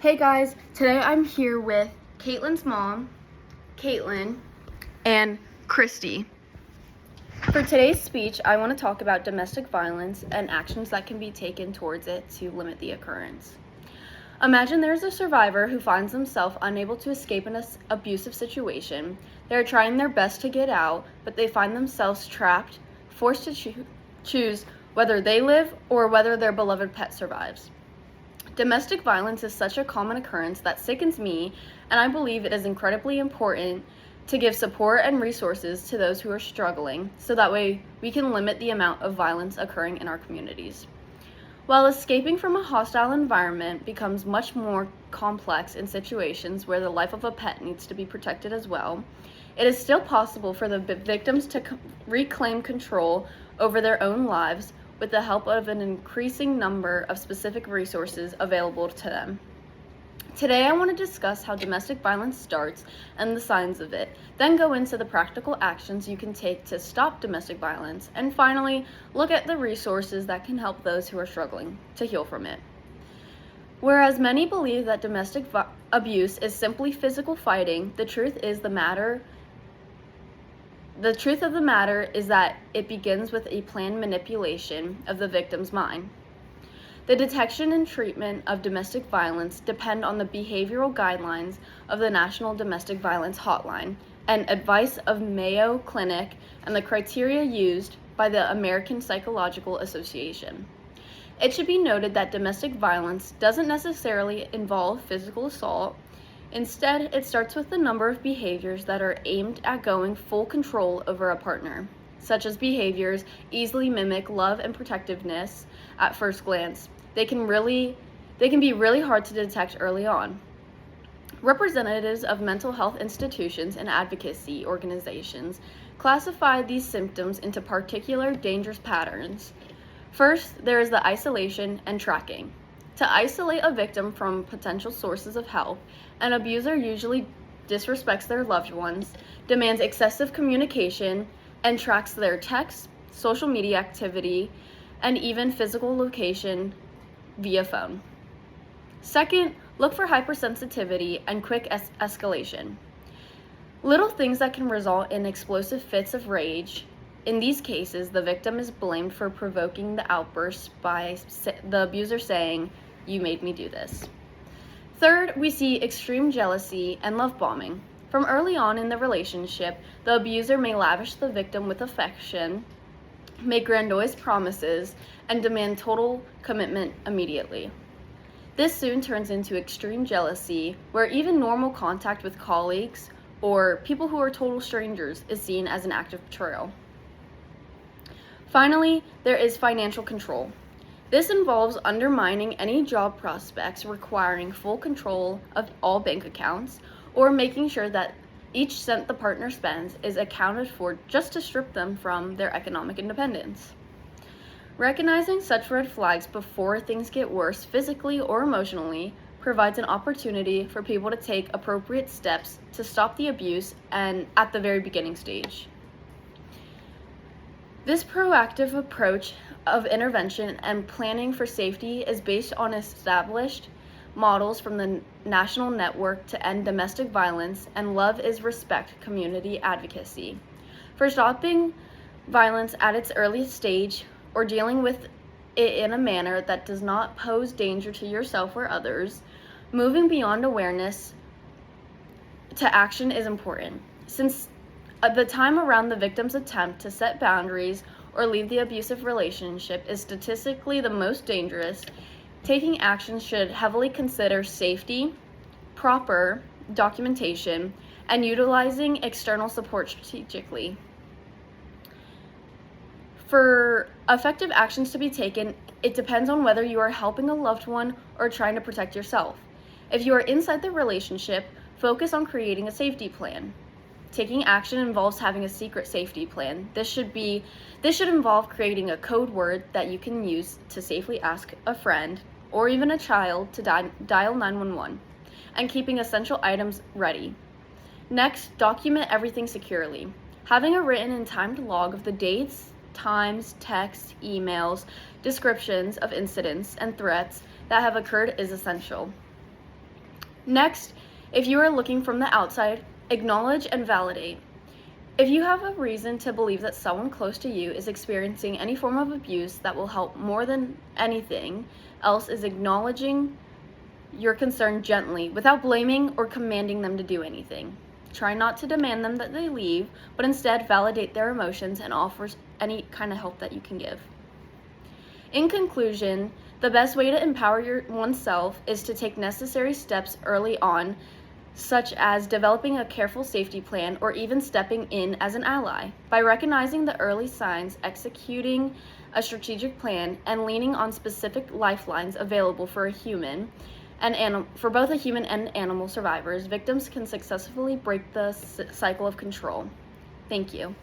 Hey guys, today I'm here with Caitlin's mom, Caitlin, and Christy. For today's speech, I want to talk about domestic violence and actions that can be taken towards it to limit the occurrence. Imagine there's a survivor who finds themselves unable to escape an abusive situation. They're trying their best to get out, but they find themselves trapped, forced to choose whether they live or whether their beloved pet survives. Domestic violence is such a common occurrence that sickens me, and I believe it is incredibly important to give support and resources to those who are struggling, so that way we can limit the amount of violence occurring in our communities. While escaping from a hostile environment becomes much more complex in situations where the life of a pet needs to be protected as well, it is still possible for the victims to reclaim control over their own lives with the help of an increasing number of specific resources available to them. Today I want to discuss how domestic violence starts and the signs of it, then go into the practical actions you can take to stop domestic violence, and finally look at the resources that can help those who are struggling to heal from it. Whereas many believe that domestic abuse is simply physical fighting, the truth of the matter is that it begins with a planned manipulation of the victim's mind. The detection and treatment of domestic violence depend on the behavioral guidelines of the National Domestic Violence Hotline and advice of Mayo Clinic and the criteria used by the American Psychological Association. It should be noted that domestic violence doesn't necessarily involve physical assault. Instead, it starts with a number of behaviors that are aimed at going full control over a partner, such as behaviors easily mimic love and protectiveness at first glance. They can be really hard to detect early on. Representatives of mental health institutions and advocacy organizations classify these symptoms into particular dangerous patterns. First, there is the isolation and tracking. To isolate a victim from potential sources of help, an abuser usually disrespects their loved ones, demands excessive communication, and tracks their texts, social media activity, and even physical location via phone. Second, look for hypersensitivity and quick escalation. Little things that can result in explosive fits of rage. In these cases, the victim is blamed for provoking the outburst by the abuser saying, "You made me do this." Third, we see extreme jealousy and love bombing. From early on in the relationship, the abuser may lavish the victim with affection, make grandiose promises, and demand total commitment immediately. This soon turns into extreme jealousy, where even normal contact with colleagues or people who are total strangers is seen as an act of betrayal. Finally, there is financial control. This involves undermining any job prospects requiring full control of all bank accounts, or making sure that each cent the partner spends is accounted for just to strip them from their economic independence. Recognizing such red flags before things get worse physically or emotionally provides an opportunity for people to take appropriate steps to stop the abuse and at the very beginning stage. This proactive approach of intervention and planning for safety is based on established models from the National Network to End Domestic Violence and Love is Respect community advocacy. For stopping violence at its earliest stage or dealing with it in a manner that does not pose danger to yourself or others, moving beyond awareness to action is important. Since the time around the victim's attempt to set boundaries or leave the abusive relationship is statistically the most dangerous, taking action should heavily consider safety, proper documentation, and utilizing external support strategically. For effective actions to be taken, it depends on whether you are helping a loved one or trying to protect yourself. If you are inside the relationship, focus on creating a safety plan. Taking action involves having a secret safety plan. This should involve creating a code word that you can use to safely ask a friend or even a child to dial 911, and keeping essential items ready. Next, document everything securely. Having a written and timed log of the dates, times, texts, emails, descriptions of incidents, and threats that have occurred is essential. Next, if you are looking from the outside, acknowledge and validate. If you have a reason to believe that someone close to you is experiencing any form of abuse, that will help more than anything else is acknowledging your concern gently without blaming or commanding them to do anything. Try not to demand them that they leave, but instead validate their emotions and offer any kind of help that you can give. In conclusion, the best way to empower oneself is to take necessary steps early on, such as developing a careful safety plan or even stepping in as an ally. By recognizing the early signs, executing a strategic plan, and leaning on specific lifelines available for for both a human and animal survivors, victims can successfully break the cycle of control. Thank you.